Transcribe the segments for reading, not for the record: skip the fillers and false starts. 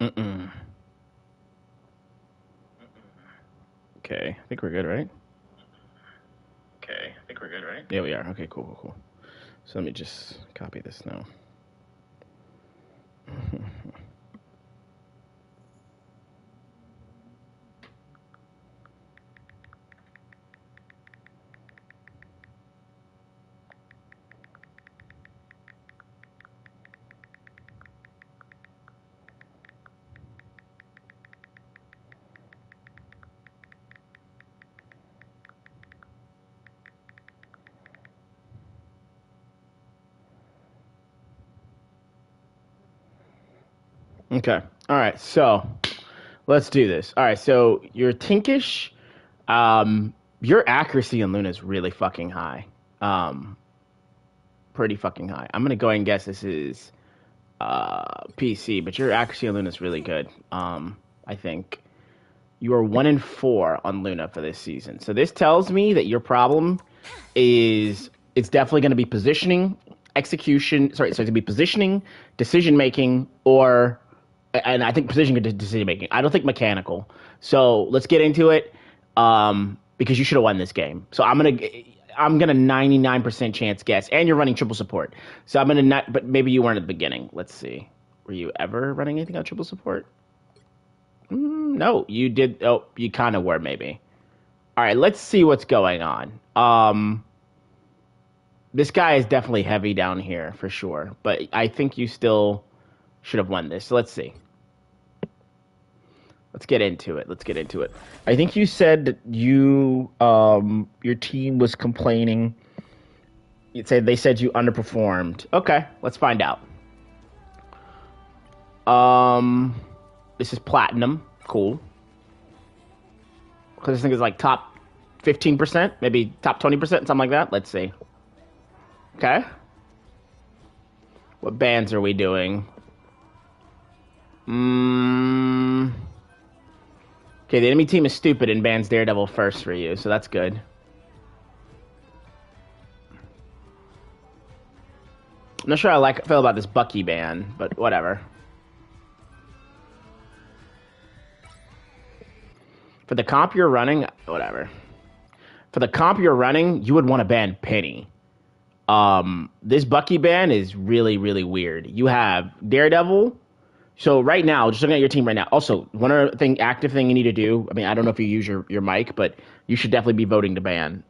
Mm-mm. Okay, I think we're good, right? Okay, I think we're good, right? Yeah, we are. Okay, cool, cool, cool. So let me just copy this now. Okay. All right. So let's do this. All right. So you're Tinkish. Your accuracy in Luna is really fucking high. Um, Pretty fucking high. I'm gonna go ahead and guess this is PC, but your accuracy on Luna is really good. I think you are 1 in 4 on Luna for this season. So this tells me that your problem is it's definitely going to be positioning, execution. Sorry, so it's going to be positioning, decision making, or and I think positioning and decision making. I don't think mechanical. So let's get into it. Because you should have won this game. So I'm gonna 99% chance guess, and you're running triple support. So I'm gonna not, but maybe you weren't at the beginning. Let's see. Were you ever running anything on triple support? No, you did. Oh, you kind of were maybe. All right, let's see what's going on. This guy is definitely heavy down here for sure, but I think you still should have won this. So let's see. Let's get into it. Let's get into it. I think you said that your team was complaining. They said you underperformed. Okay, let's find out. Um, this is platinum. Cool. Because this thing is like top 15%, maybe top 20%, something like that. Let's see. Okay. What bands are we doing? Okay, the enemy team is stupid and bans Daredevil first for you, so that's good. I'm not sure I feel about this Bucky ban, but whatever. For the comp you're running, whatever. For the comp you're running, you would want to ban Penny. This Bucky ban is really, really weird. You have Daredevil. So right now, just looking at your team right now. Also, one other thing, active thing you need to do. I mean, I don't know if you use your mic, but you should definitely be voting to ban.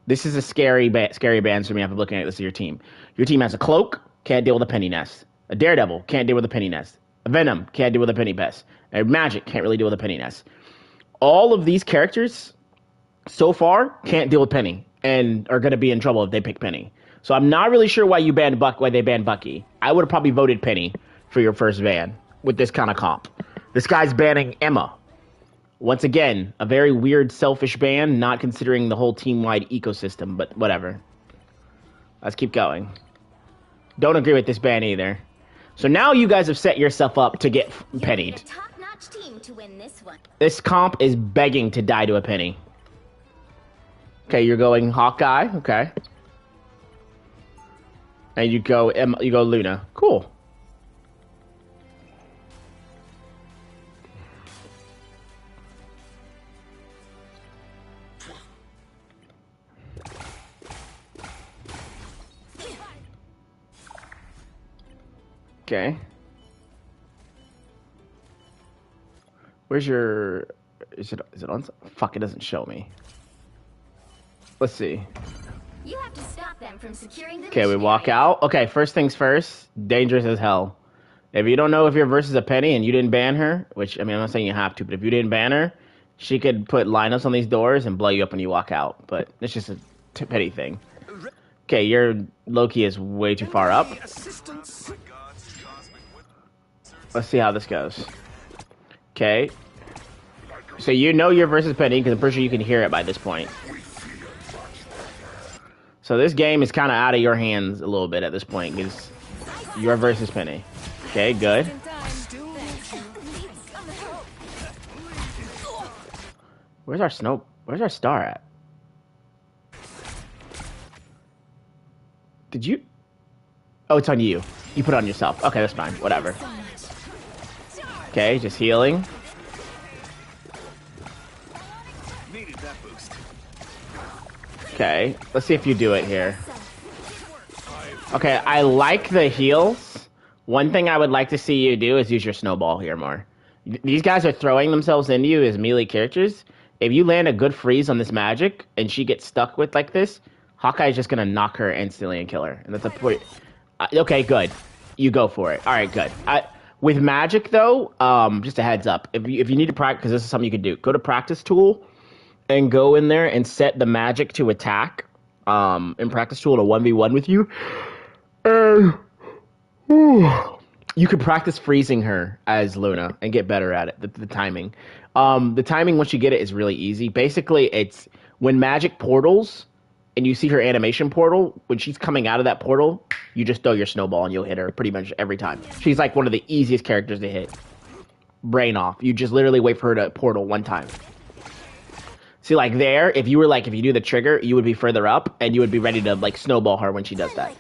This is a scary ban for me after looking at this of your team. Your team has a Cloak, can't deal with a Penny Nest. A Daredevil, can't deal with a Penny Nest. A Venom, can't deal with a Penny Nest. A Magic, can't really deal with a Penny Nest. All of these characters, so far, can't deal with Penny and are going to be in trouble if they pick Penny. So I'm not really sure why they banned Bucky. I would have probably voted Penny for your first ban with this kind of comp. This guy's banning Emma. Once again, a very weird, selfish ban, not considering the whole team-wide ecosystem, but whatever. Let's keep going. Don't agree with this ban either. So now you guys have set yourself up to get pennied. This comp is begging to die to a Penny. Okay, you're going Hawkeye. Okay. And you go Luna. Cool. Okay. Where's your... Is it on? Fuck, it doesn't show me. Let's see. You have to stop them from securing the Okay, we walk out. Okay, first things first. Dangerous as hell. If you don't know if you're versus a Penny and you didn't ban her, which, I mean, I'm not saying you have to, but if you didn't ban her, she could put lineups on these doors and blow you up when you walk out. But it's just a petty thing. Okay, your Loki is way too far up. Let's see how this goes. Okay. So you know you're versus Penny, because I'm pretty sure you can hear it by this point. So this game is kind of out of your hands a little bit at this point, because you're versus Penny. Okay, good. Where's our star at? Did you? Oh, it's on you. You put it on yourself. Okay, that's fine. Whatever. Okay, just healing. Needed that boost. Okay, let's see if you do it here. Okay, I like the heals. One thing I would like to see you do is use your snowball here more. These guys are throwing themselves into you as melee characters. If you land a good freeze on this magic and she gets stuck with like this, Hawkeye is just gonna knock her instantly and kill her. And that's a point. Okay, good. You go for it. All right, good. With magic though, just a heads up. If you need to practice, because this is something you can do, go to practice tool and go in there and set the magic to attack. In practice tool to 1v1 with you. You could practice freezing her as Luna and get better at it. The timing. The timing, once you get it, is really easy. Basically, it's when magic portals and you see her animation portal, when she's coming out of that portal, you just throw your snowball and you'll hit her pretty much every time. She's like one of the easiest characters to hit. Brain off. You just literally wait for her to portal one time. See, like there, if you do the trigger, you would be further up and you would be ready to like snowball her when she does that.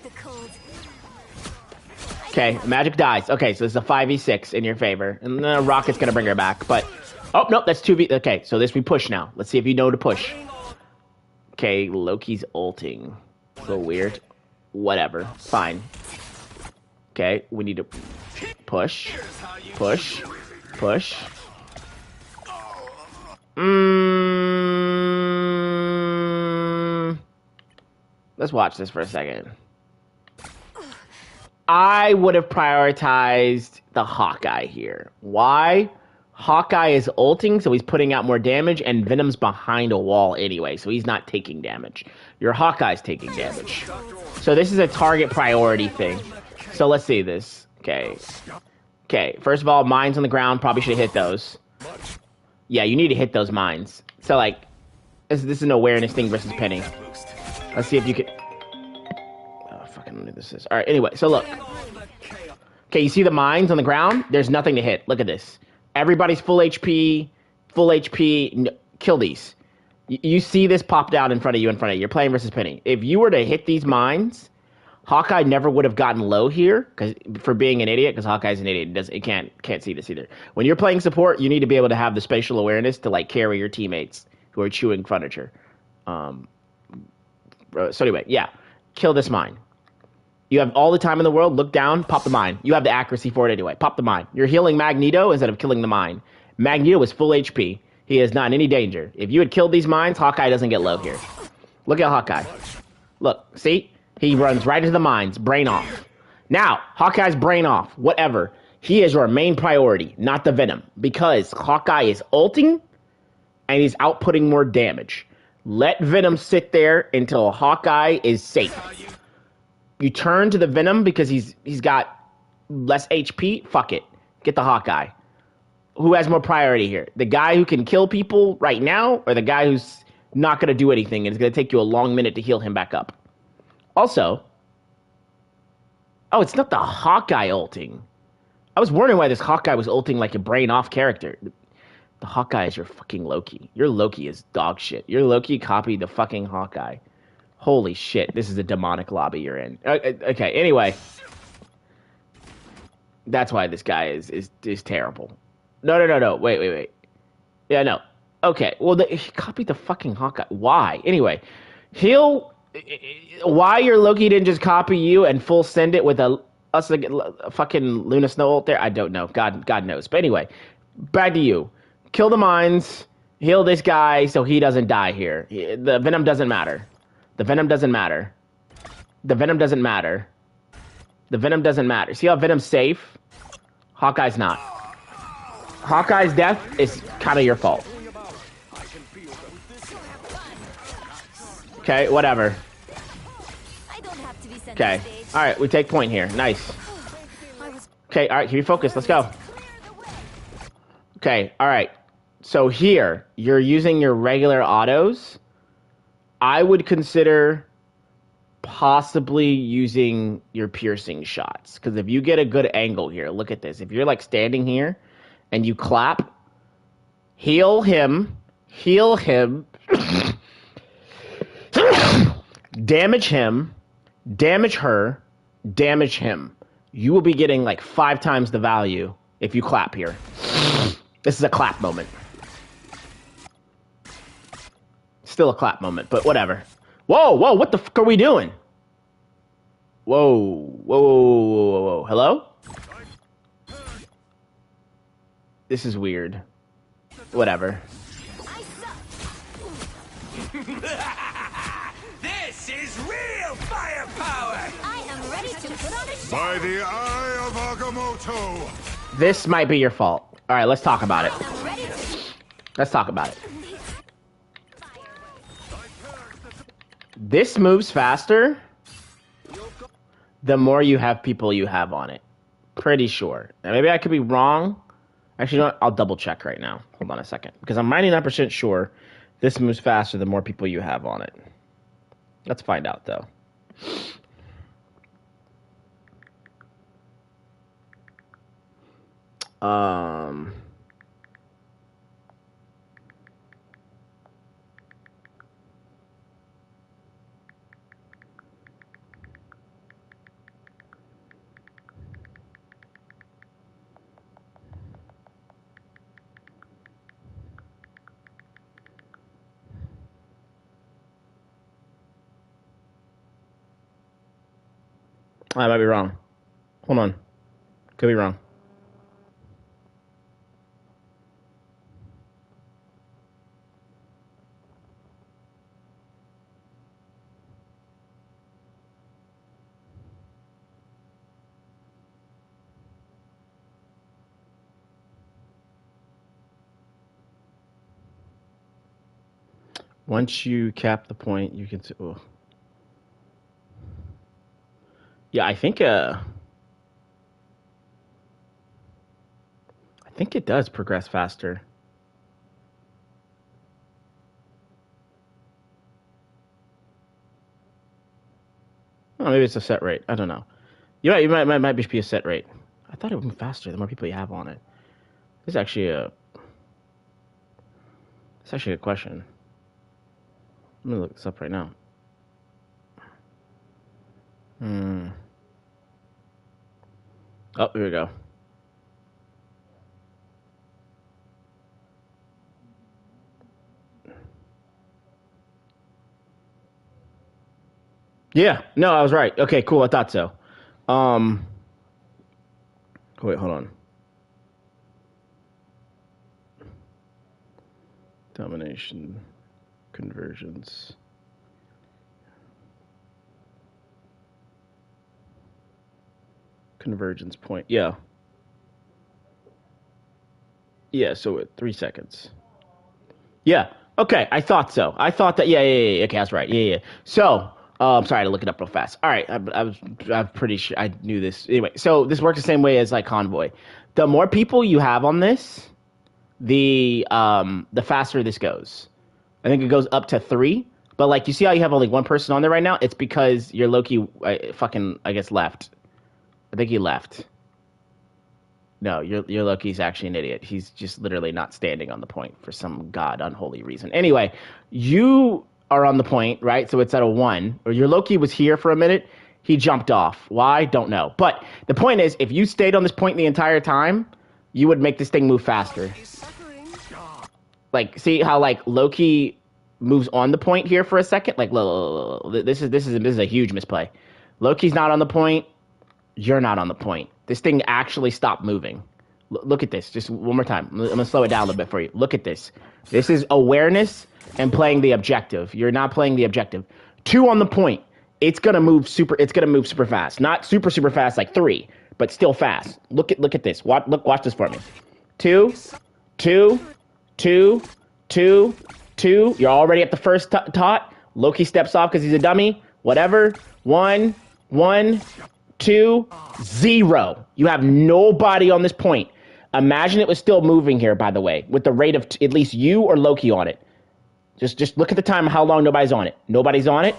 Okay, magic dies. Okay, so this is a 5v6 in your favor. And the rocket's gonna bring her back, but... Oh, no, that's 2v... Okay, so this we push now. Let's see if you know to push. Okay, Loki's ulting. A little weird. Whatever. Fine. Okay, we need to push. Push. Push. Let's watch this for a second. I would have prioritized the Hawkeye here. Why? Hawkeye is ulting, so he's putting out more damage, and Venom's behind a wall anyway, so he's not taking damage. Your Hawkeye's taking damage. So this is a target priority thing. So let's see this. Okay. Okay, first of all, mines on the ground, probably should have hit those. Yeah, you need to hit those mines. So, like, this is an awareness thing versus Penny. Let's see if you can... This is all right. Anyway, so look. Okay, you see the mines on the ground? There's nothing to hit. Look at this. Everybody's full HP. Full HP. Kill these. You see this pop down in front of you. You're playing versus Penny. If you were to hit these mines, Hawkeye never would have gotten low here for being an idiot. Because Hawkeye's an idiot. It can't see this either. When you're playing support, you need to be able to have the spatial awareness to like carry your teammates who are chewing furniture. So anyway, yeah, kill this mine. You have all the time in the world. Look down, pop the mine. You have the accuracy for it anyway. Pop the mine. You're healing Magneto instead of killing the mine. Magneto is full HP. He is not in any danger. If you had killed these mines, Hawkeye doesn't get low here. Look at Hawkeye. Look, see? He runs right into the mines. Brain off. Now, Hawkeye's brain off. Whatever. He is your main priority, not the Venom. Because Hawkeye is ulting, and he's outputting more damage. Let Venom sit there until Hawkeye is safe. You turn to the Venom because he's got less HP. Fuck it. Get the Hawkeye. Who has more priority here? The guy who can kill people right now, or the guy who's not going to do anything and it's going to take you a long minute to heal him back up? Also, oh, it's not the Hawkeye ulting. I was wondering why this Hawkeye was ulting like a brain off character. The Hawkeye is your fucking Loki. Your Loki is dog shit. Your Loki copied the fucking Hawkeye. Holy shit, this is a demonic lobby you're in. Okay, anyway. That's why this guy is terrible. No. Wait. Yeah, no. Okay, well, he copied the fucking Hawkeye. Why? Anyway, why your Loki didn't just copy you and full send it with a fucking Luna Snow ult there? I don't know. God knows. But anyway, back to you. Kill the mines. Heal this guy so he doesn't die here. The Venom doesn't matter. The Venom doesn't matter. The Venom doesn't matter. The Venom doesn't matter. See how Venom's safe? Hawkeye's not. Hawkeye's death is kind of your fault. Okay, whatever. Okay. Alright, we take point here. Nice. Okay, alright, keep you focused. Let's go. Okay, alright. So here, you're using your regular autos. I would consider possibly using your piercing shots. Because if you get a good angle here, look at this. If you're like standing here and you clap, heal him, damage him, damage her, damage him. You will be getting like 5 times the value if you clap here. This is a clap moment. Still a clap moment, but whatever. Whoa, whoa, what the fuck are we doing? Whoa, whoa, whoa, whoa, whoa, whoa. Hello? This is weird. Whatever. This is real firepower! I am ready to put on a show. By the eye of Agamotto! This might be your fault. All right, let's talk about it. I'm ready to... Let's talk about it. This moves faster the more you have people you have on it. Pretty sure. Now, maybe I could be wrong. Actually, you know what? I'll double check right now. Hold on a second. Because I'm 99% sure this moves faster the more people you have on it. Let's find out, though. I might be wrong. Hold on. Could be wrong. Once you cap the point, you can... Oh. Yeah, I think it does progress faster. Oh, maybe it's a set rate. I don't know. You might just be a set rate. I thought it would move faster the more people you have on it. This is actually a... It's actually a question. I'm gonna look this up right now. Oh, here we go. Yeah, no, I was right. Okay, cool. I thought so. Wait, hold on. Domination, conversions. Convergence point. Yeah. Yeah, so 3 seconds. Yeah. Okay, I thought so. I thought that. Yeah. Okay, that's right. Yeah. So, sorry to look it up real fast. All right, I'm pretty sure I knew this. Anyway, so this works the same way as like Convoy. The more people you have on this, the faster this goes. I think it goes up to 3. But like, you see how you have only one person on there right now? It's because your Loki I guess left. I think he left. No, your Loki's actually an idiot. He's just literally not standing on the point for some god unholy reason. Anyway, you are on the point, right? So it's at a 1. Or your Loki was here for a minute. He jumped off. Why? Don't know. But the point is, if you stayed on this point the entire time, you would make this thing move faster. Like, see how like Loki moves on the point here for a second? Like, this is a huge misplay. Loki's not on the point. You're not on the point. This thing actually stopped moving. Look at this. Just one more time. I'm going to slow it down a little bit for you. Look at this. This is awareness and playing the objective. You're not playing the objective. 2 on the point. It's going to move super fast. Not super fast like 3, but still fast. Look at this. Watch this for me. 2, 2, 2, 2, 2. You're already at the first tot. Loki steps off because he's a dummy. Whatever. 1, 1, 2, 0. You have nobody on this point. Imagine it was still moving here, by the way, with the rate of at least you or Loki on it. Just look at the time, how long nobody's on it. Nobody's on it.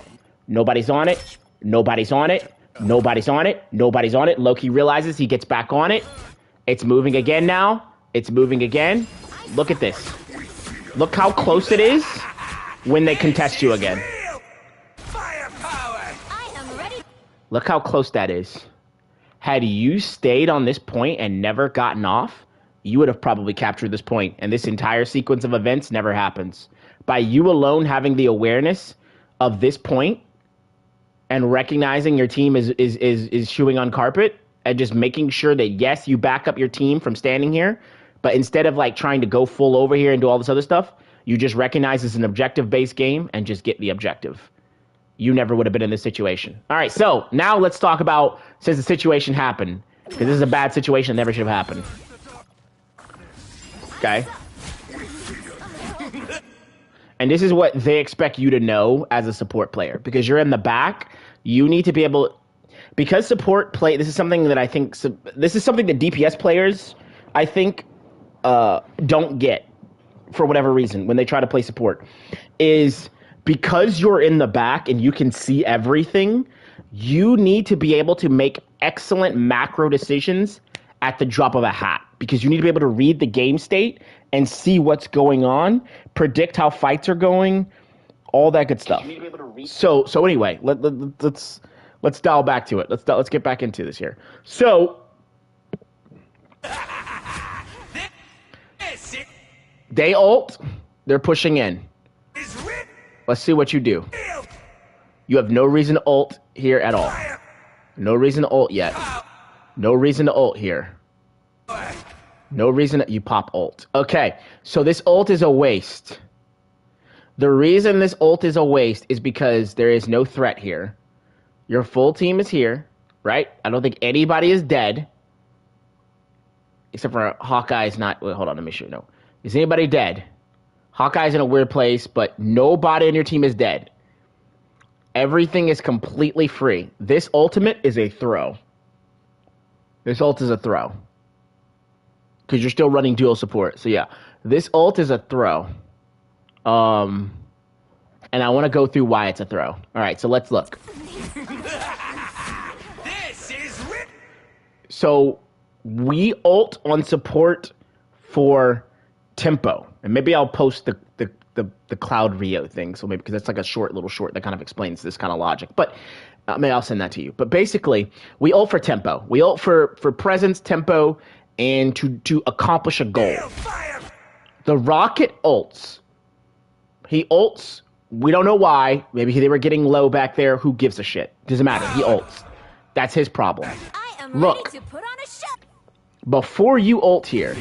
Nobody's on it. Nobody's on it. Nobody's on it. Nobody's on it. Loki realizes he gets back on it. It's moving again now. It's moving again. Look at this. Look how close it is when they contest you again. Look how close that is. Had you stayed on this point and never gotten off, you would have probably captured this point, and this entire sequence of events never happens. By you alone having the awareness of this point and recognizing your team is chewing on carpet and just making sure that, yes, you back up your team from standing here, but instead of like trying to go full over here and do all this other stuff, you just recognize it's an objective-based game and just get the objective. You never would have been in this situation. All right, so now let's talk about, since the situation happened, because this is a bad situation that never should have happened. Okay? And this is what they expect you to know as a support player. Because you're in the back, you need to be able... Because support play... This is something that I think... This is something that DPS players, I think, don't get, for whatever reason, when they try to play support, is because you're in the back and you can see everything, you need to be able to make excellent macro decisions at the drop of a hat. Because you need to be able to read the game state and see what's going on, predict how fights are going, all that good stuff. So anyway, let's dial back to it. Let's get back into this here. So they ult, they're pushing in. Let's see what you do. You have no reason to ult here at all. No reason to ult yet. No reason to ult here. No reason that you pop ult. Okay, so this ult is a waste. The reason this ult is a waste is because there is no threat here. Your full team is here, right? I don't think anybody is dead. Except for Hawkeye's not... Wait, hold on, let me show you. No. Is anybody dead? Hawkeye's in a weird place, but nobody in your team is dead. Everything is completely free. This ultimate is a throw. This ult is a throw. Because you're still running dual support. So yeah, this ult is a throw. And I want to go through why it's a throw. All right, so let's look. This is So we ult on support for tempo. And maybe I'll post the Cloud Rio thing. So maybe, because that's like a little short that kind of explains this kind of logic. But maybe I'll send that to you. But basically, we ult for tempo. We ult for presence, tempo, and to accomplish a goal. The Rocket ults. He ults. We don't know why. Maybe they were getting low back there. Who gives a shit? Doesn't matter. He ults. That's his problem. I am Look, ready to put on a show. before you ult here,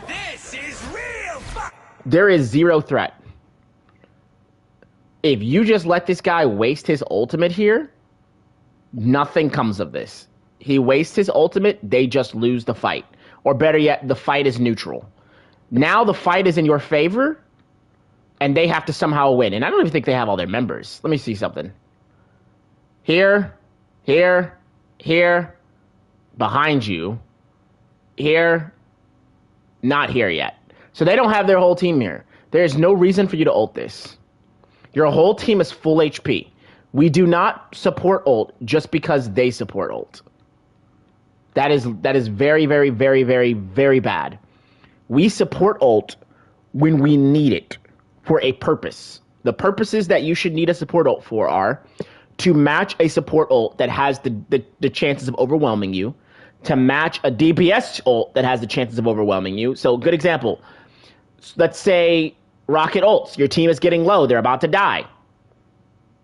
This is real. there is zero threat. If you just let this guy waste his ultimate here, nothing comes of this. He wastes his ultimate, they just lose the fight. Or better yet, the fight is neutral. Now the fight is in your favor, and they have to somehow win. And I don't even think they have all their members. Let me see something. Here, here, here, behind you, here, not here yet. So they don't have their whole team here. There's no reason for you to ult this. Your whole team is full HP. We do not support ult just because they support ult. That is very, very, very, very, very bad. We support ult when we need it for a purpose. The purposes that you should need a support ult for are to match a support ult that has the chances of overwhelming you, to match a DPS ult that has the chances of overwhelming you. So, good example. Let's say Rocket ults. Your team is getting low. They're about to die.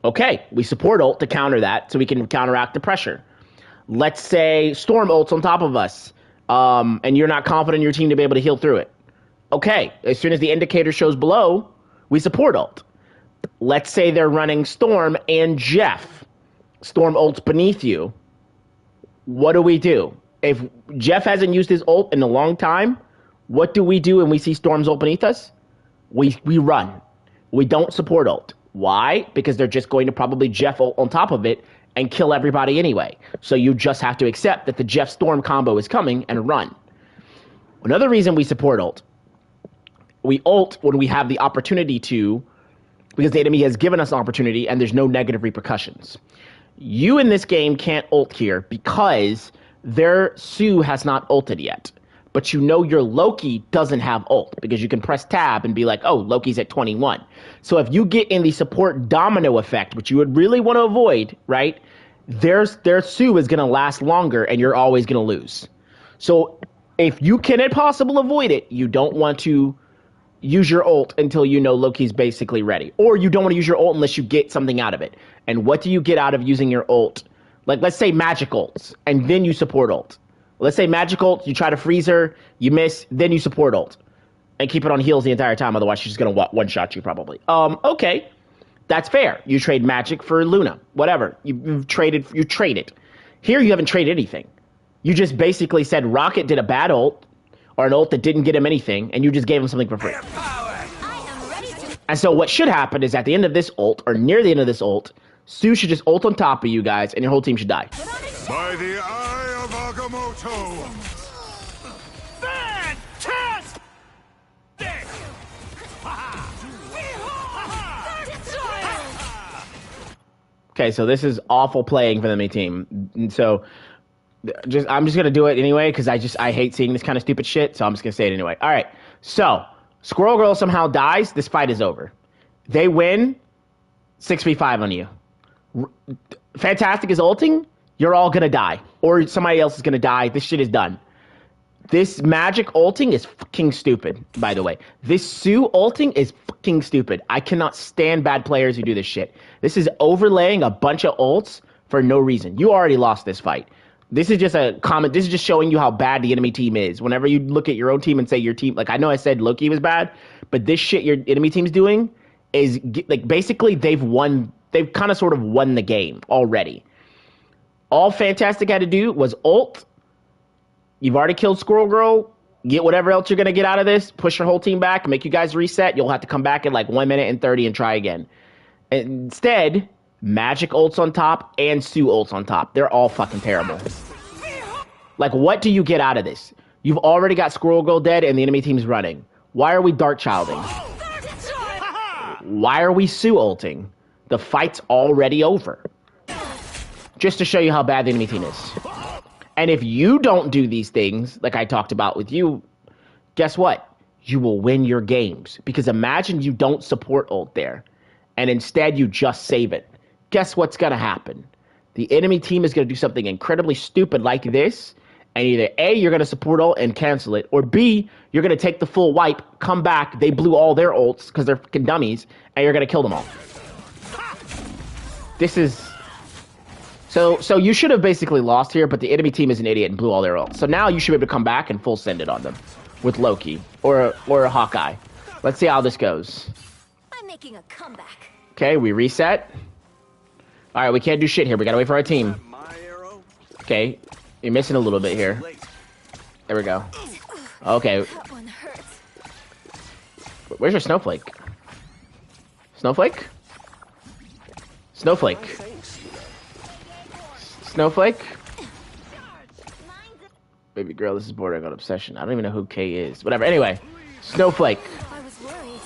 Okay, we support ult to counter that so we can counteract the pressure. Let's say Storm ults on top of us, and you're not confident in your team to be able to heal through it. Okay, as soon as the indicator shows below, we support ult. Let's say they're running Storm and Jeff. Storm ults beneath you. What do? If Jeff hasn't used his ult in a long time, what do we do when we see Storm's ult beneath us? We run. We don't support ult. Why? Because they're just going to probably Jeff ult on top of it and kill everybody anyway. So you just have to accept that the Jeff Storm combo is coming and run. Another reason we support ult. We ult when we have the opportunity to, because the enemy has given us an opportunity and there's no negative repercussions. You in this game can't ult here because their Sue has not ulted yet. But you know your Loki doesn't have ult because you can press tab and be like, oh, Loki's at 21. So if you get in the support domino effect, which you would really want to avoid, right, their Sue is going to last longer and you're always going to lose. So If you can at possible avoid it, you don't want to use your ult until you know Loki's basically ready. Or you don't want to use your ult unless you get something out of it. And what do you get out of using your ult? Like, let's say magic ults, and then you support ult. Let's say magic ult, you try to freeze her, you miss, then you support ult. And keep it on heals the entire time, otherwise she's going to one-shot you probably. Okay. That's fair. You trade magic for Luna. Whatever. You trade it. Here you haven't traded anything. You just basically said Rocket did a bad ult, or an ult that didn't get him anything, and you just gave him something for free. And so what should happen is at the end of this ult, or near the end of this ult, Sue should just ult on top of you guys, and your whole team should die. By the eye of Agamotto. Fantastic! Okay, so this is awful playing for the enemy team. And so I'm just gonna do it anyway because I hate seeing this kind of stupid shit. So I'm just gonna say it anyway. All right. So Squirrel Girl somehow dies. This fight is over. They win. 6v5 on you. Fantastic is ulting. You're all gonna die, or somebody else is gonna die. This shit is done. This magic ulting is fucking stupid, by the way. This Sue ulting is fucking stupid. I cannot stand bad players who do this shit. This is overlaying a bunch of ults for no reason. You already lost this fight. This is just a comment. This is just showing you how bad the enemy team is. Whenever you look at your own team and say your team, like I know I said Loki was bad, but this shit your enemy team's doing is like basically they've won. They've kind of sort of won the game already. All Fantastic had to do was ult. You've already killed Squirrel Girl. Get whatever else you're going to get out of this. Push your whole team back. Make you guys reset. You'll have to come back in like 1 minute and 30 and try again. Instead, Magic ults on top and Sue ults on top. They're all fucking terrible. Like, what do you get out of this? You've already got Squirrel Girl dead and the enemy team's running. Why are we Dark Childing? Why are we Sue ulting? The fight's already over. Just to show you how bad the enemy team is. And if you don't do these things, like I talked about with you, guess what? You will win your games. Because imagine you don't support ult there, and instead you just save it. Guess what's going to happen? The enemy team is going to do something incredibly stupid like this, and either A, you're going to support ult and cancel it, or B, you're going to take the full wipe, come back, they blew all their ults because they're fucking dummies, and you're going to kill them all. This is... So you should have basically lost here, but the enemy team is an idiot and blew all their ults. So now you should be able to come back and full send it on them with Loki or a Hawkeye. Let's see how this goes. I'm making a comeback. Okay, we reset. All right, we can't do shit here. We gotta wait for our team. Okay, you're missing a little bit here. There we go. Okay. That one hurts. Where's your snowflake? Snowflake? Snowflake. Snowflake? Baby girl, this is bordering on obsession. I don't even know who K is. Whatever. Anyway, Snowflake. I was worried.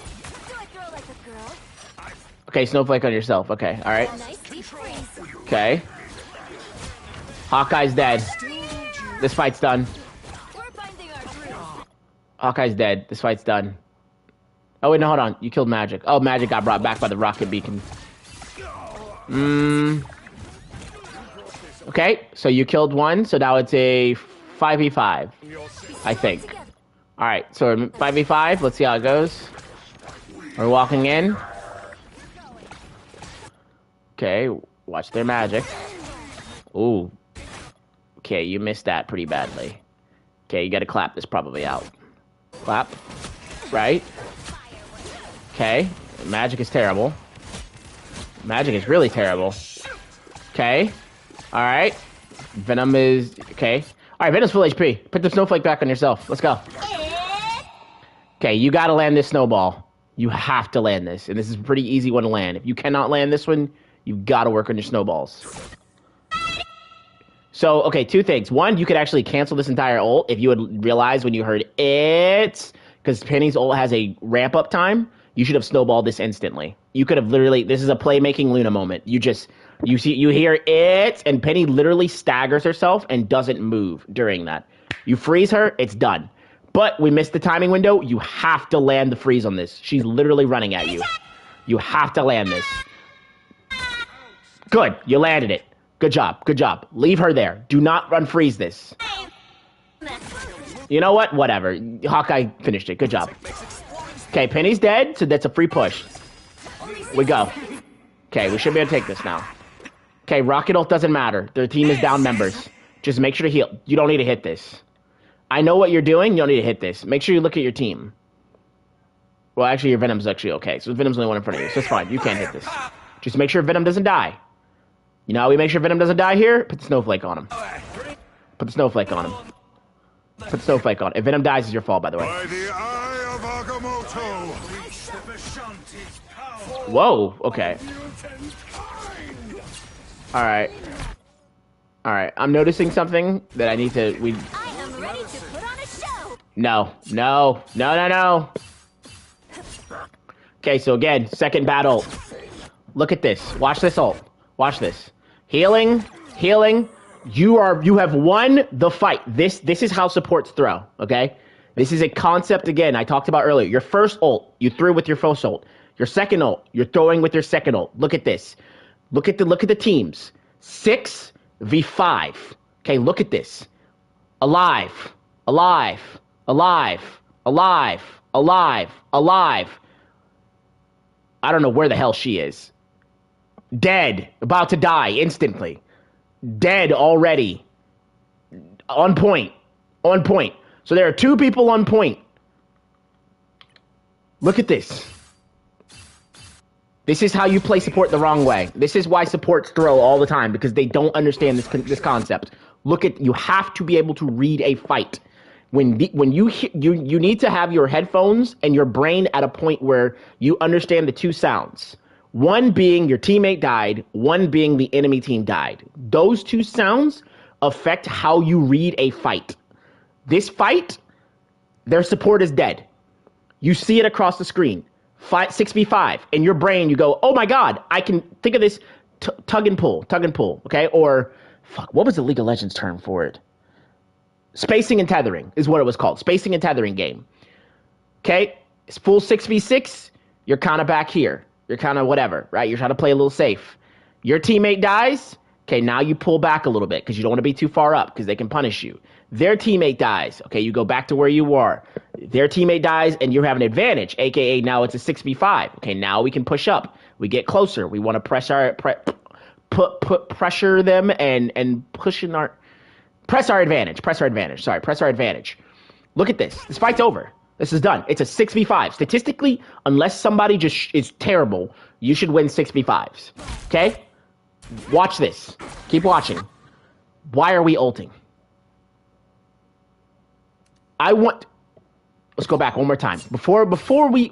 Do I throw like a girl? Okay, Snowflake on yourself. Okay, all right. A nice deep freeze. Okay. Hawkeye's dead. This fight's done. We're finding our groove. Hawkeye's dead. This fight's done. Oh, wait, no, hold on. You killed Magic. Oh, Magic got brought back by the rocket beacon. Okay, so you killed one, so now it's a 5v5, I think. Alright, so 5v5, let's see how it goes. We're walking in. Okay, watch their magic. Ooh. Okay, you missed that pretty badly. Okay, you gotta clap this probably out. Clap. Right. Okay, magic is terrible. Magic is really terrible. Okay. Alright. Venom is... Okay. Alright, Venom's full HP. Put the snowflake back on yourself. Let's go. Okay, you gotta land this snowball. You have to land this. And this is a pretty easy one to land. If you cannot land this one, you've got to work on your snowballs. So, okay, two things. One, you could actually cancel this entire ult if you would realize when you heard it. Because Penny's ult has a ramp-up time. You should have snowballed this instantly. You could have literally... This is a playmaking Luna moment. You just... You hear it, and Penny literally staggers herself and doesn't move during that. You freeze her, it's done. But we missed the timing window. You have to land the freeze on this. She's literally running at you. You have to land this. Good, you landed it. Good job, good job. Leave her there. Do not unfreeze this. You know what? Whatever. Hawkeye finished it. Good job. Okay, Penny's dead, so that's a free push. We go. Okay, we should be able to take this now. Okay, Rocket ult doesn't matter. Their team is down members. Just make sure to heal. You don't need to hit this. I know what you're doing. You don't need to hit this. Make sure you look at your team. Well, actually, your Venom's actually okay. So Venom's the only one in front of you. So it's fine. You can't hit this. Just make sure Venom doesn't die. You know how we make sure Venom doesn't die here? Put the snowflake on him. Put the snowflake on him. Put the snowflake on. If Venom dies, it's your fault, by the way. By the eye of Agamotto. Whoa. Okay. All right. All right. I'm noticing something that I need to. I am ready to put on a show. No. Okay, so again, second bad ult. Look at this. Watch this ult. Watch this. Healing. You have won the fight. This is how supports throw, okay? This is a concept, again, I talked about earlier. Your first ult, you threw with your first ult. Your second ult, you're throwing with your second ult. Look at this. Look at the teams. 6v5. Okay, look at this. Alive. I don't know where the hell she is. Dead. About to die instantly. Dead already. On point. So there are two people on point. Look at this. This is how you play support the wrong way. This is why supports throw all the time, because they don't understand this concept. You have to be able to read a fight. When you need to have your headphones and your brain at a point where you understand the two sounds. One being your teammate died, one being the enemy team died. Those two sounds affect how you read a fight. This fight, their support is dead. You see it across the screen. 6v5. In your brain, you go, oh my God, I can think of this tug and pull, okay? Or, fuck, what was the League of Legends term for it? Spacing and tethering is what it was called. Spacing and tethering game. Okay? It's full 6v6. You're kind of back here. You're kind of whatever, right? You're trying to play a little safe. Your teammate dies. Okay, now you pull back a little bit because you don't want to be too far up because they can punish you. Their teammate dies. Okay, you go back to where you were. Their teammate dies and you have an advantage, aka now it's a 6v5. Okay, now we can push up. We get closer. We want to pressure them and push in our... Press our advantage. Press our advantage. Look at this. This fight's over. This is done. It's a 6v5. Statistically, unless somebody just is terrible, you should win 6v5s. Okay? Watch this. Keep watching. Why are we ulting? Let's go back one more time. Before we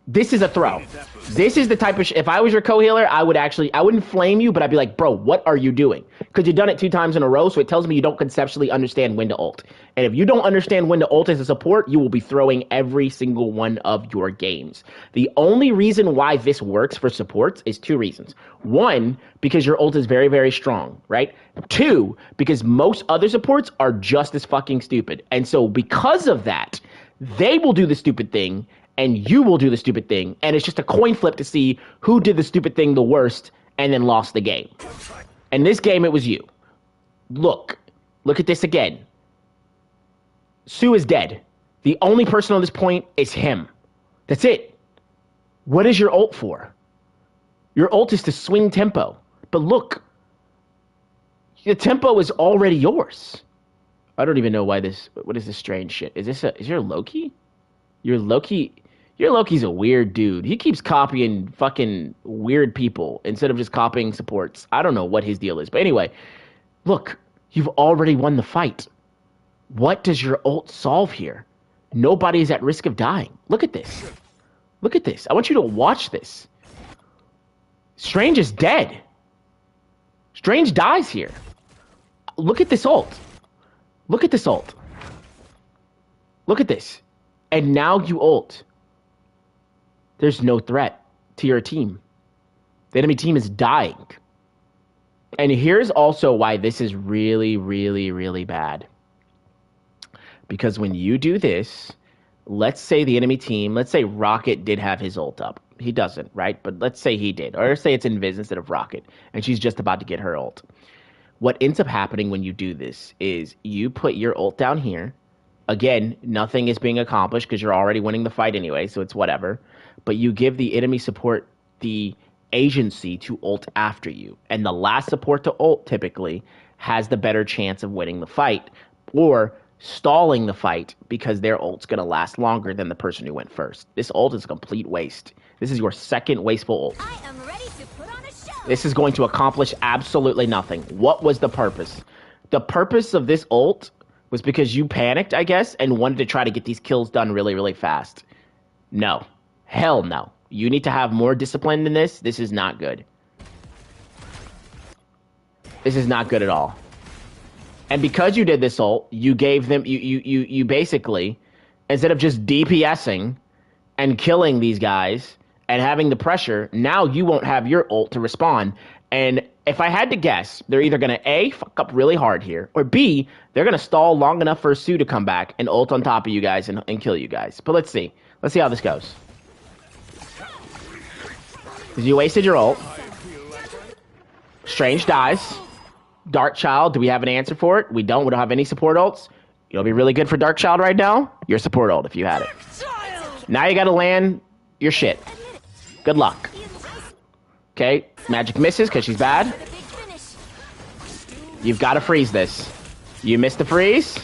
this is a throw. This is the type of if I was your co-healer, I wouldn't flame you, but I'd be like, bro, what are you doing? Because you've done it 2 times in a row, so it tells me you don't conceptually understand when to ult. And if you don't understand when to ult as a support, you will be throwing every single one of your games. The only reason why this works for supports is 2 reasons. 1, because your ult is very, very strong, right? 2, because most other supports are just as fucking stupid. And so because of that, they will do the stupid thing, and you will do the stupid thing, and it's just a coin flip to see who did the stupid thing the worst and then lost the game. In this game, it was you. Look at this again. Sue is dead. The only person on this point is him. That's it. What is your ult for? Your ult is to swing tempo. But look, the tempo is already yours. I don't even know why what is this strange shit? Is your Loki? Your Loki's a weird dude. He keeps copying fucking weird people instead of just copying supports. I don't know what his deal is. But anyway, look, you've already won the fight. What does your ult solve here? Nobody's at risk of dying. Look at this. Look at this. I want you to watch this. Strange is dead. Strange dies here. Look at this ult. Look at this ult. Look at this. And now you ult. There's no threat to your team. The enemy team is dying. And here's also why this is really, really, really bad. Because when you do this, let's say the enemy team, let's say Rocket did have his ult up. He doesn't, right? But let's say he did. Or let's say it's Invis instead of Rocket. And she's just about to get her ult. what ends up happening when you do this is you put your ult down here. Again, nothing is being accomplished because you're already winning the fight anyway, so it's whatever. But you give the enemy support the agency to ult after you. And the last support to ult typically has the better chance of winning the fight or stalling the fight because their ult's going to last longer than the person who went first. This ult is a complete waste. This is your second wasteful ult. I am ready to put on a show. This is going to accomplish absolutely nothing. What was the purpose? The purpose of this ult was because you panicked, I guess, and wanted to try to get these kills done really, really fast. No. Hell no. You need to have more discipline than this. This is not good. This is not good at all. And because you did this ult, you gave them, you basically, instead of just DPSing and killing these guys and having the pressure, now you won't have your ult to respond. And if I had to guess, they're either going to A, fuck up really hard here, or B, they're going to stall long enough for Sue to come back and ult on top of you guys and kill you guys. But let's see. Let's see how this goes. Because you wasted your ult. Strange dies. Dark Child, do we have an answer for it? We don't. We don't have any support ults. It'll be really good for Dark Child right now. Your support ult if you had it. Now you got to land your shit. Good luck. Okay, Magic misses because she's bad. You've got to freeze this. You missed the freeze,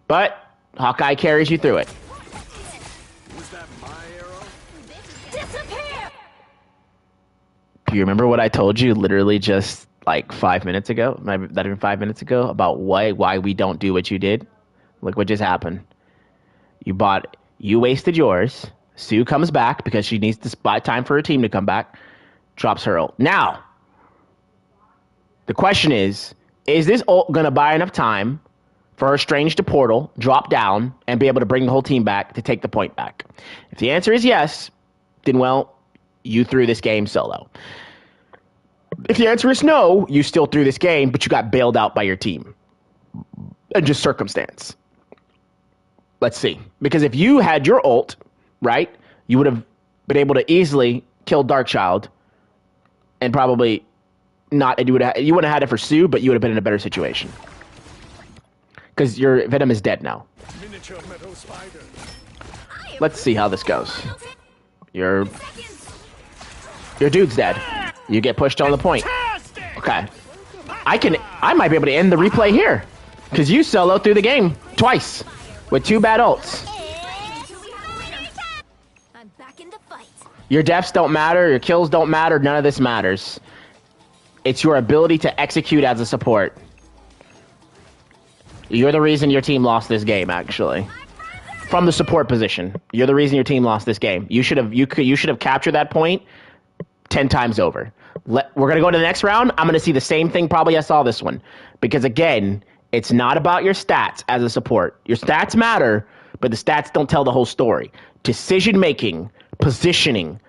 but Hawkeye carries you through it. Do you remember what I told you literally just like 5 minutes ago? Not even 5 minutes ago about why we don't do what you did? Look what just happened. You wasted yours. Sue comes back because she needs to buy time for her team to come back. Drops her ult. Now, the question is this ult going to buy enough time for her Strange to portal, drop down, and be able to bring the whole team back to take the point back? If the answer is yes, then, well, you threw this game solo. If the answer is no, you still threw this game, but you got bailed out by your team. And just circumstance. Let's see. Because if you had your ult, right, you would have been able to easily kill Darkchild and probably not, and you wouldn't have had it for Sue, but you would have been in a better situation. Because your Venom is dead now. Let's see how this goes. Your dude's dead. You get pushed on the point. Okay. I might be able to end the replay here. Because you solo through the game twice with 2 bad ults. I'm back in the fight. Your deaths don't matter, your kills don't matter, none of this matters. It's your ability to execute as a support. You're the reason your team lost this game, actually. From the support position. You're the reason your team lost this game. You should have captured that point 10 times over. We're going to go to the next round. I'm going to see the same thing probably I saw this one. Because again, it's not about your stats as a support. Your stats matter, but the stats don't tell the whole story. Decision-making, positioning,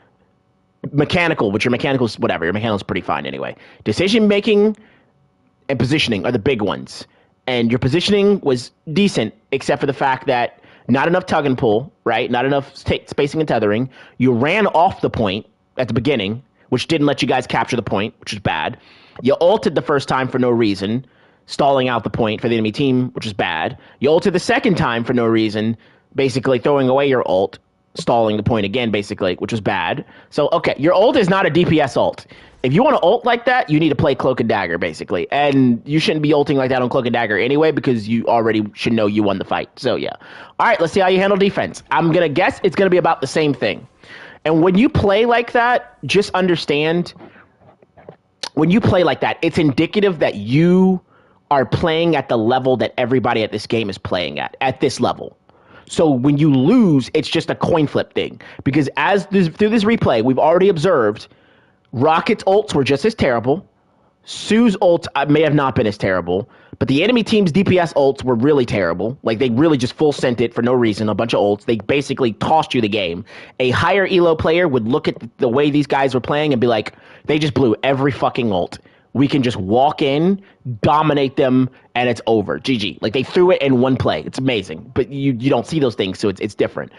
mechanical, which your mechanical's whatever. Your mechanical's pretty fine anyway. Decision-making and positioning are the big ones. And your positioning was decent, except for the fact that not enough tug and pull, right? Not enough spacing and tethering. You ran off the point at the beginning, which didn't let you guys capture the point, which is bad. You ulted the first time for no reason, stalling out the point for the enemy team, which is bad. You ulted the second time for no reason, basically throwing away your ult, stalling the point again, basically, which was bad. So, okay, your ult is not a DPS ult. If you want to ult like that, you need to play Cloak and Dagger, basically. And you shouldn't be ulting like that on Cloak and Dagger anyway, because you already should know you won the fight. So, yeah. All right, let's see how you handle defense. I'm going to guess it's going to be about the same thing. And when you play like that, just understand, when you play like that, it's indicative that you are playing at the level that everybody at this game is playing at this level. So when you lose, it's just a coin flip thing. Because through this replay, we've already observed Rocket's ults were just as terrible. Sue's ults may have not been as terrible. But the enemy team's DPS ults were really terrible. Like, they really just full sent it for no reason, a bunch of ults. They basically tossed you the game. A higher elo player would look at the way these guys were playing and be like, they just blew every fucking ult. We can just walk in, dominate them, and it's over. GG. Like, they threw it in one play. It's amazing. But you don't see those things, so it's different.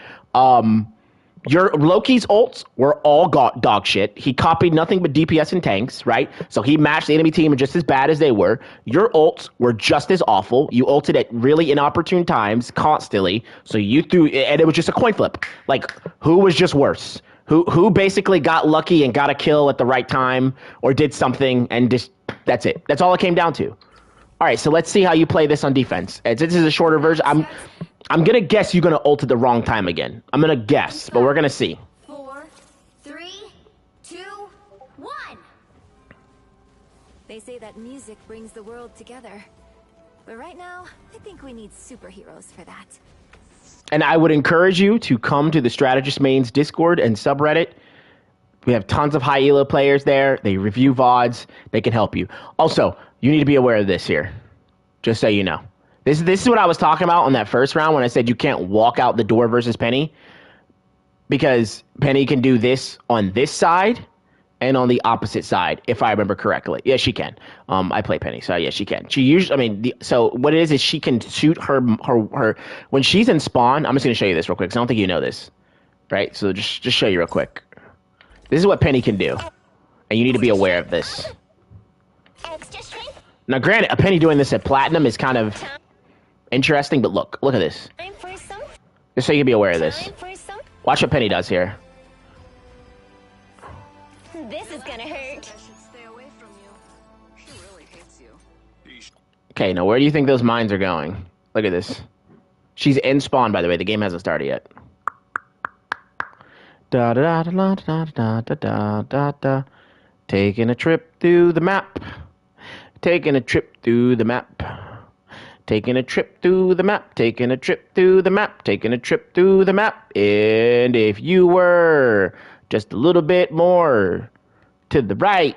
Your Loki's ults were all dog shit. He copied nothing but DPS and tanks, right? So he matched the enemy team just as bad as they were. Your ults were just as awful. You ulted at really inopportune times, constantly. So you threw, and it was just a coin flip. Like, who was just worse? Who basically got lucky and got a kill at the right time or did something and just, that's it. That's all it came down to. All right, so let's see how you play this on defense. As this is a shorter version, I'm gonna guess you're gonna ult at the wrong time again. I'm gonna guess, but we're gonna see. 4, 3, 2, 1. They say that music brings the world together. But right now, I think we need superheroes for that. And I would encourage you to come to the Strategist Mains Discord and subreddit. We have tons of high elo players there. They review VODs. They can help you. Also, you need to be aware of this here, just so you know. This is what I was talking about on that first round when I said you can't walk out the door versus Penny, because Penny can do this on this side and on the opposite side, if I remember correctly. Yeah, she can. I play Penny, so yeah, she can. She usually, I mean, so what it is she can shoot her when she's in spawn. I'm just gonna show you this real quick, because I don't think you know this, right? So just show you real quick. This is what Penny can do, and you need to be aware of this. Now, granted, a Penny doing this at Platinum is kind of interesting, but look at this. Just so you can be aware of this. Watch what Penny does here. This is gonna hurt. Okay, now where do you think those mines are going? Look at this. She's in spawn, by the way. The game hasn't started yet. Da da da da da da da da da da. Taking a trip through the map. Taking a trip through the map. Taking a trip through the map. Taking a trip through the map. Taking a trip through the map. And if you were just a little bit more to the right,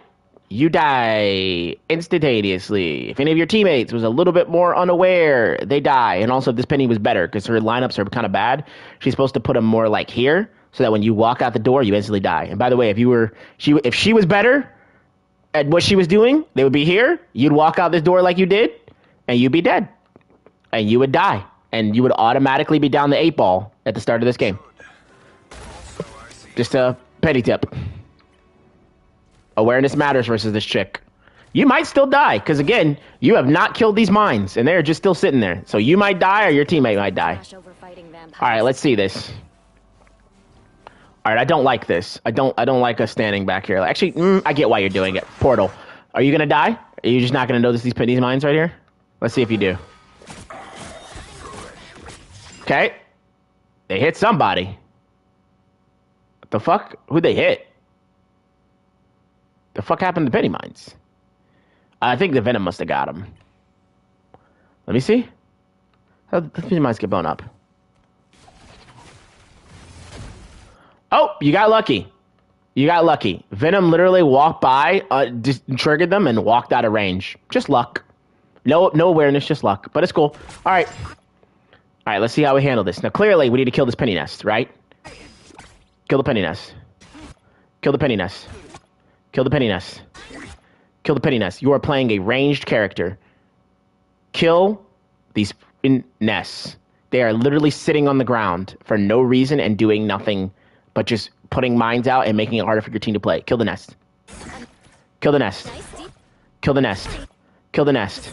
you die instantaneously. If any of your teammates was a little bit more unaware, they die. And also, this Penny was better because her lineups are kind of bad. She's supposed to put them more like here, so that when you walk out the door, you instantly die. And by the way, if she was better at what she was doing, they would be here. You'd walk out this door like you did, and you'd be dead, and you would die, and you would automatically be down the 8 ball at the start of this game. Just a petty tip. Awareness matters versus this chick. You might still die, because again, you have not killed these mines, and they're just still sitting there. So you might die, or your teammate might die. All right, let's see this. All right, I don't like this. I don't like us standing back here. Actually, I get why you're doing it. Portal. Are you gonna die? Are you just not gonna notice these mines right here? Let's see if you do. Okay. They hit somebody. What the fuck? Who'd they hit? The fuck happened to penny mines? I think the venom must have got him. Let me see. How did the penny mines get blown up? Oh, you got lucky. You got lucky. Venom literally walked by, just triggered them, and walked out of range. Just luck. No awareness, just luck. But it's cool. All right. All right, let's see how we handle this. Now, clearly, we need to kill this penny nest, right? Kill the penny nest. Kill the penny nest. Kill the penny nest. Kill the penny nest. You are playing a ranged character. Kill these nests. They are literally sitting on the ground for no reason and doing nothing but just putting mines out and making it harder for your team to play. Kill the nest. Kill the nest. Kill the nest. Kill the nest.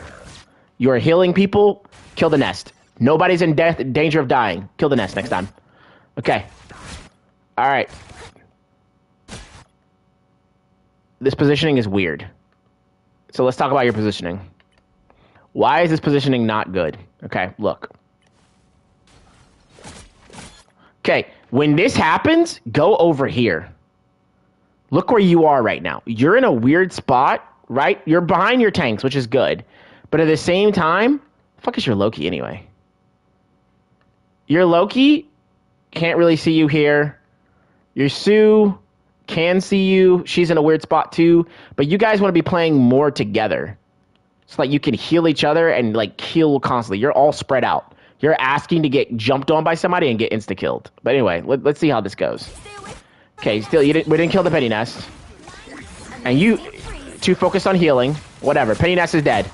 You are healing people. Kill the nest. Nobody's in danger of dying. Kill the nest next time. Okay. All right. This positioning is weird. So let's talk about your positioning. Why is this positioning not good? Okay, look. Okay, when this happens, go over here. Look where you are right now. You're in a weird spot, right? You're behind your tanks, which is good. But at the same time, the fuck is your Loki anyway? Your Loki can't really see you here. Your Sue can see you. She's in a weird spot too. But you guys want to be playing more together. So like you can heal each other and like heal constantly. You're all spread out. You're asking to get jumped on by somebody and get insta-killed. But anyway, let's see how this goes. Okay, still, we didn't kill the penny nest. And you, too focused on healing. Whatever, penny nest is dead.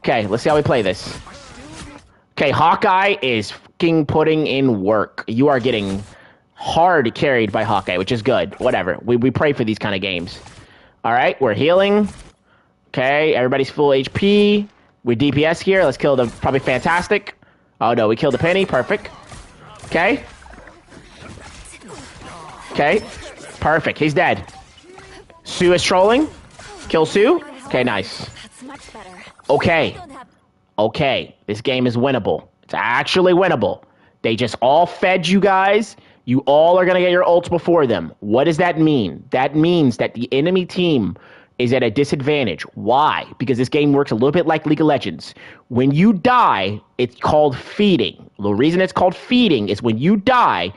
Okay, let's see how we play this. Okay, Hawkeye is fucking putting in work. You are getting hard carried by Hawkeye, which is good. Whatever. We pray for these kind of games. All right, we're healing. Okay, everybody's full HP. We DPS here. Let's kill the probably fantastic. Oh no, we killed the penny. Perfect. Okay. Okay. Perfect. He's dead. Sue is trolling. Kill Sue. Okay, nice. That's much better. Okay. Okay. This game is winnable. It's actually winnable. They just all fed you guys. You all are going to get your ults before them. What does that mean? That means that the enemy team is at a disadvantage. Why? Because this game works a little bit like League of Legends. When you die, it's called feeding. The reason it's called feeding is when you die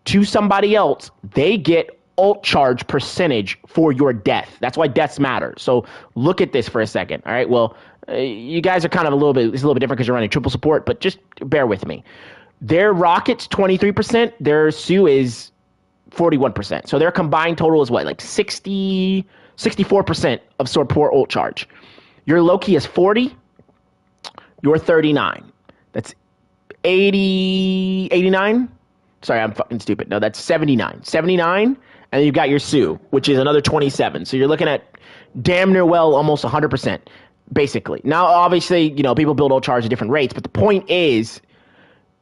to somebody else, they get ult charge percentage for your death. That's why deaths matter. So look at this for a second. All right. Well, you guys are kind of it's a little bit different because you're running triple support, but just bear with me. Their Rocket's 23%. Their Sue is 41%. So their combined total is what, like 64% of support ult charge. Your Loki is 40. You're 39. That's 89. Sorry, I'm fucking stupid. No, that's 79. 79, and then you've got your Sue, which is another 27. So you're looking at damn near almost 100%, basically. Now, obviously, people build ult charge at different rates, but the point is,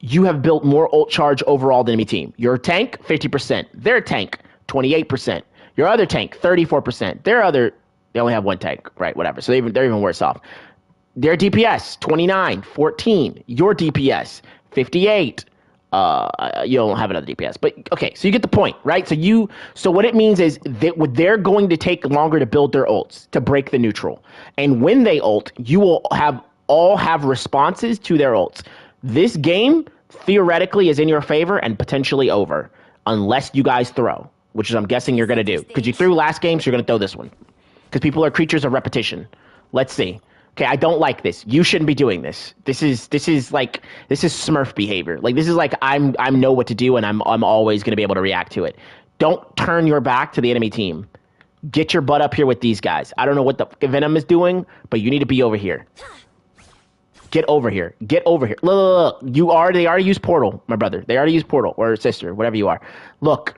you have built more ult charge overall than enemy team. Your tank, 50%. Their tank, 28%. Your other tank, 34%. They only have one tank, right? Whatever. So they're even worse off. Their DPS, 29, 14. Your DPS, 58. You don't have another DPS, but okay. So you get the point, right? So what it means is that they're going to take longer to build their ults to break the neutral, and when they ult, you will all have responses to their ults. This game theoretically is in your favor and potentially over, unless you guys throw, which is I'm guessing you're gonna do because you threw last game, so you're gonna throw this one because people are creatures of repetition. Let's see. Okay, I don't like this. You shouldn't be doing this. This is Smurf behavior. Like this is like I know what to do and I'm always going to be able to react to it. Don't turn your back to the enemy team. Get your butt up here with these guys. I don't know what the Venom is doing, but you need to be over here. Get over here. Get over here. Look. They already used Portal, my brother. They already used Portal or sister, whatever you are. Look.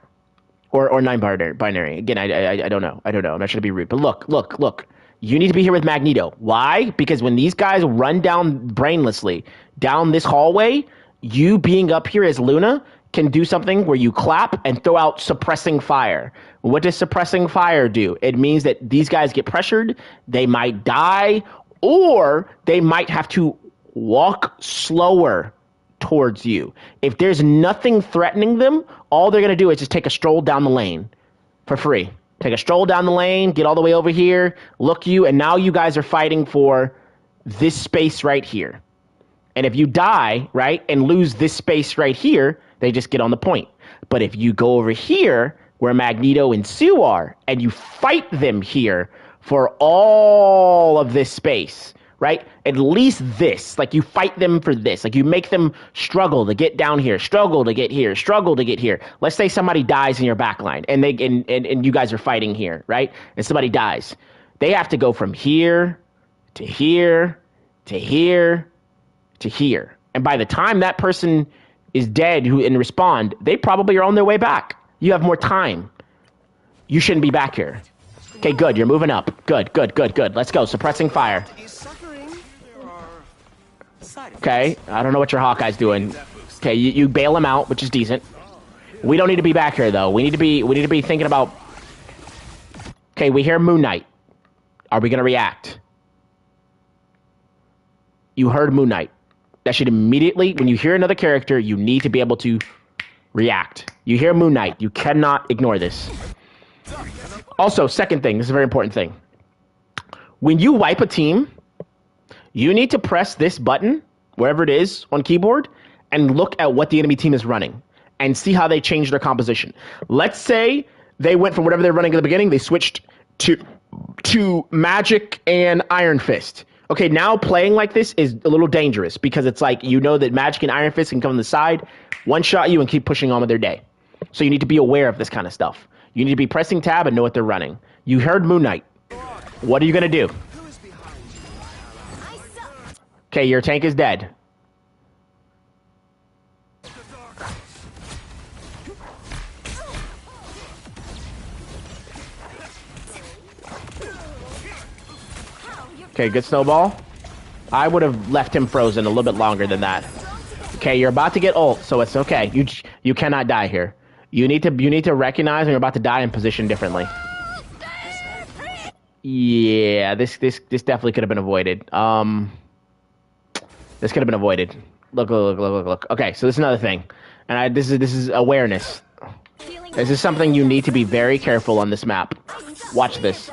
Or binary. Again, I don't know. I'm not trying to be rude, but look. You need to be here with Magneto. Why? Because when these guys run down brainlessly down this hallway, you being up here as Luna can do something where you clap and throw out suppressing fire. What does suppressing fire do? It means that these guys get pressured, they might die, or they might have to walk slower towards you. If there's nothing threatening them, all they're going to do is just take a stroll down the lane for free. Take a stroll down the lane, get all the way over here, look you, and now you guys are fighting for this space right here. And if you die, right, and lose this space right here, they just get on the point. But if you go over here, where Magneto and Sue are, and you fight them here for all of this space, right? At least this, like you fight them for this, like you make them struggle to get down here, struggle to get here, struggle to get here. Let's say somebody dies in your backline and and you guys are fighting here, right? And somebody dies. They have to go from here to here to here to here. And by the time that person is dead and respond, they probably are on their way back. You have more time. You shouldn't be back here. Okay, good. You're moving up. Good. Let's go. Suppressing fire. Okay, I don't know what your Hawkeye's doing. Okay, you bail him out, which is decent. We don't need to be back here though. We need to be thinking about. Okay, we hear Moon Knight. Are we gonna react? You heard Moon Knight. That should immediately, when you hear another character, you need to be able to react. You hear Moon Knight. You cannot ignore this. Also, second thing, this is a very important thing. When you wipe a team, you need to press this button, wherever it is on keyboard, and look at what the enemy team is running and see how they change their composition. Let's say they went from whatever they're running at the beginning, they switched to Magic and Iron Fist. Okay, now playing like this is a little dangerous because it's like you know that Magic and Iron Fist can come on the side, one-shot you, and keep pushing on with their day. So you need to be aware of this kind of stuff. You need to be pressing tab and know what they're running. You heard Moon Knight. What are you going to do? Okay, your tank is dead. Okay, good snowball. I would have left him frozen a little bit longer than that. Okay, you're about to get ult, so it's okay. You cannot die here. You need to recognize when you're about to die and position differently. Yeah, this definitely could have been avoided. This could have been avoided. Look. Okay, so this is another thing, and this is awareness. This is something you need to be very careful on this map. Watch this.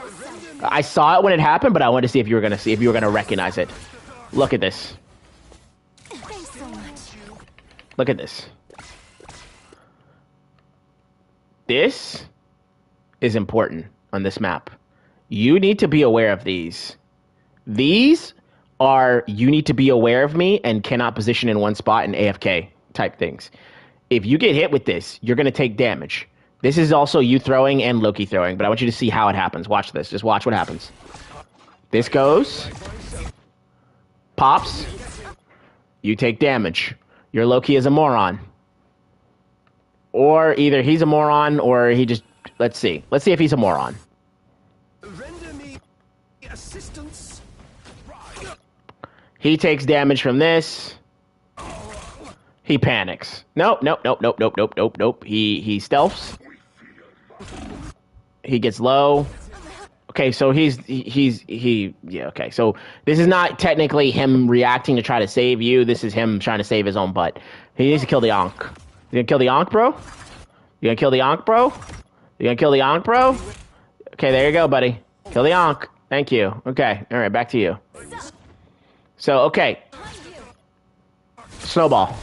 I saw it when it happened, but I wanted to see if you were gonna recognize it. Look at this. Thanks so much. Look at this. This is important on this map. You need to be aware of these. These are you need to be aware of me and cannot position in one spot in AFK type things. If you get hit with this, you're going to take damage. This is also you throwing and Loki throwing, but I want you to see how it happens. Watch this. Just watch what happens. This goes. Pops. You take damage. Your Loki is a moron. Or either he's a moron or he just... Let's see. Let's see if he's a moron. Render me assistance. He takes damage from this. He panics. Nope. He stealths. He gets low. Okay, so yeah, okay. So this is not technically him reacting to try to save you. This is him trying to save his own butt. He needs to kill the Ankh. You gonna kill the Ankh, bro? You gonna kill the Ankh, bro? You gonna kill the Ankh, bro? Okay, there you go, buddy. Kill the Ankh. Thank you. Okay, all right, back to you. So, okay. Snowball.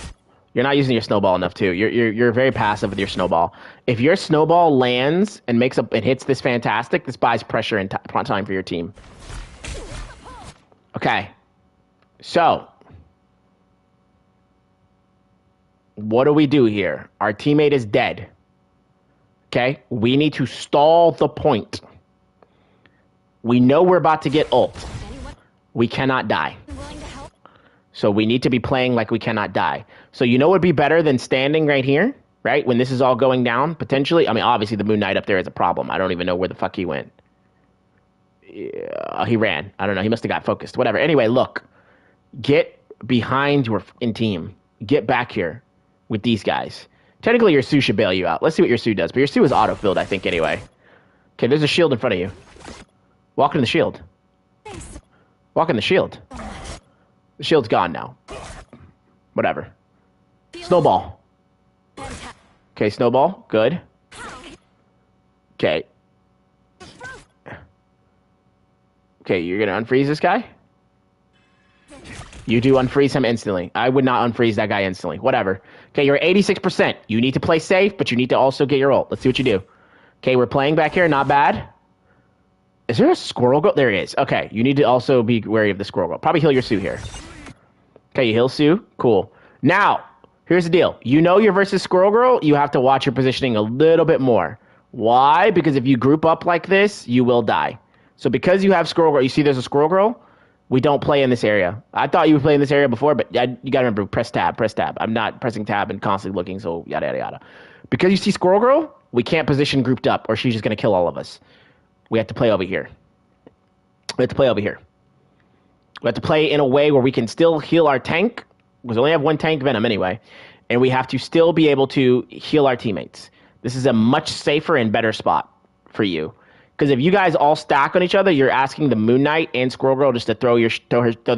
You're not using your snowball enough too. You're very passive with your snowball. If your snowball lands and hits this fantastic, this buys pressure and time for your team. Okay. So, what do we do here? Our teammate is dead. Okay? We need to stall the point. We know we're about to get ult. We cannot die. So we need to be playing like we cannot die. So you know what would be better than standing right here, right? When this is all going down, potentially. I mean, obviously the Moon Knight up there is a problem. I don't even know where the fuck he went. Yeah, he ran. I don't know. He must have got focused. Whatever. Anyway, look. Get behind your team. Get back here with these guys. Technically, your Sue should bail you out. Let's see what your Sue does. But your Sue is auto-filled, I think, anyway. Okay, there's a shield in front of you. Walk in the shield. Walk in the shield. The shield's gone now. Whatever. Snowball. Okay, snowball. Good. Okay. Okay, you're gonna unfreeze this guy? You do unfreeze him instantly. I would not unfreeze that guy instantly. Whatever. Okay, you're at 86%. You need to play safe, but you need to also get your ult. Let's see what you do. Okay, we're playing back here. Not bad. Is there a squirrel go? There it is. Okay, you need to also be wary of the squirrel go. Probably heal your Sue here. Okay, you heal Sue. Cool. Now, here's the deal. You know you're versus Squirrel Girl, you have to watch your positioning a little bit more. Why? Because if you group up like this, you will die. So because you have Squirrel Girl, you see there's a Squirrel Girl? We don't play in this area. I thought you would play in this area before, but you got to remember, press tab. I'm not pressing tab and constantly looking, so yada, yada, yada. Because you see Squirrel Girl, we can't position grouped up, or she's just going to kill all of us. We have to play over here. We have to play in a way where we can still heal our tank, because we only have one tank Venom anyway, and we have to still be able to heal our teammates. This is a much safer and better spot for you. Because if you guys all stack on each other, you're asking the Moon Knight and Squirrel Girl just to throw their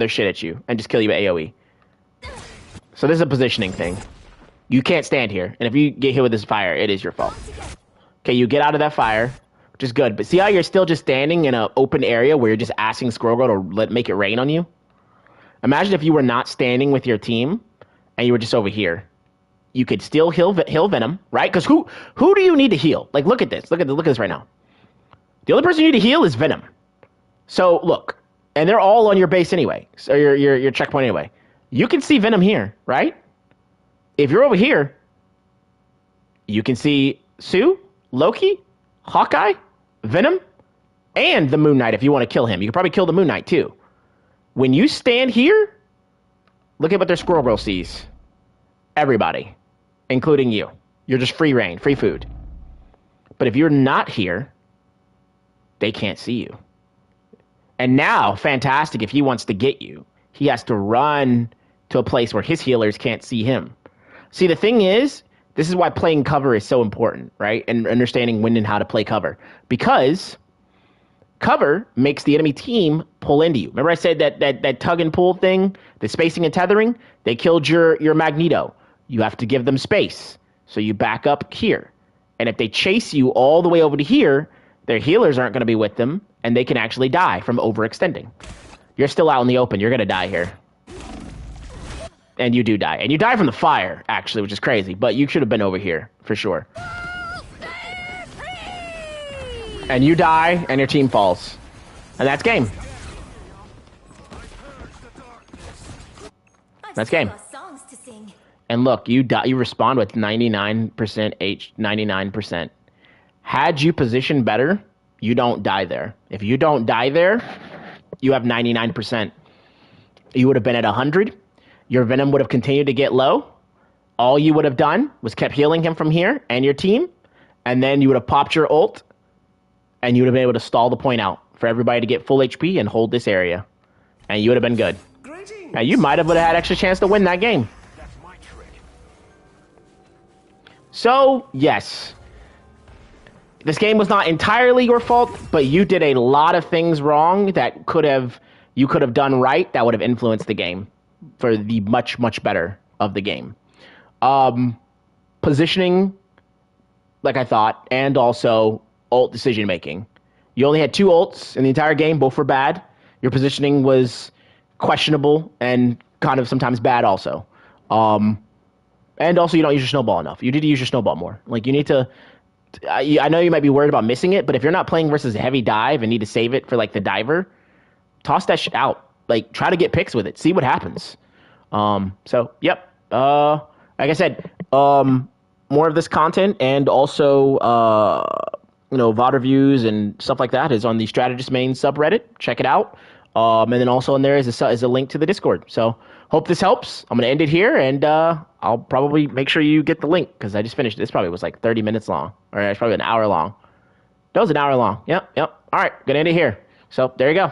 shit at you and just kill you with AoE. So this is a positioning thing. You can't stand here, and if you get hit with this fire, it is your fault. Okay, you get out of that fire, which is good. But see how you're still just standing in an open area where you're just asking Squirrel Girl to make it rain on you? Imagine if you were not standing with your team and you were just over here. You could still heal Venom, right? Because who do you need to heal? Like, look at this. Look at this right now. The only person you need to heal is Venom. So, look. And they're all on your base anyway. So your checkpoint anyway. You can see Venom here, right? If you're over here, you can see Sue, Loki, Hawkeye, Venom, and the Moon Knight if you want to kill him. You can probably kill the Moon Knight too. When you stand here, look at what their Squirrel Girl sees. Everybody, including you. You're just free reign, free food. But if you're not here, they can't see you. And now, fantastic, if he wants to get you, he has to run to a place where his healers can't see him. See, the thing is, this is why playing cover is so important, right? And understanding when and how to play cover. Because cover makes the enemy team pull into you. Remember I said that tug and pull thing, the spacing and tethering? They killed your Magneto. You have to give them space. So you back up here. And if they chase you all the way over to here, their healers aren't going to be with them, and they can actually die from overextending. You're still out in the open. You're going to die here. And you do die. And you die from the fire, actually, which is crazy. But you should have been over here, for sure. And you die, and your team falls. And that's game. That's game. And look, you respond with 99% 99%. Had you positioned better, you don't die there. If you don't die there, you have 99%. You would have been at 100. Your Venom would have continued to get low. All you would have done was kept healing him from here and your team. And then you would have popped your ult. And you would have been able to stall the point out for everybody to get full HP and hold this area. And you would have been good. Now, you might have had extra chance to win that game. So, yes. This game was not entirely your fault, but you did a lot of things wrong that you could have done right that would have influenced the game for the much, much better of the game. Positioning, like I thought, and also ult decision making. You only had 2 ults in the entire game, both were bad. Your positioning was questionable and kind of sometimes bad also. And also you don't use your snowball enough. You need to use your snowball more. Like you need to, I know you might be worried about missing it, but if you're not playing versus a heavy dive and need to save it for like the diver, toss that shit out. Like try to get picks with it. See what happens. So yep. Like I said, more of this content and also, VOD reviews and stuff like that is on the Strategist Main subreddit. Check it out. And then also in there is a link to the Discord. So hope this helps. I'm going to end it here, and I'll probably make sure you get the link because I just finished. This probably was like 30 minutes long, or it's probably an hour long. That was an hour long. Yep. All right, going to end it here. So there you go.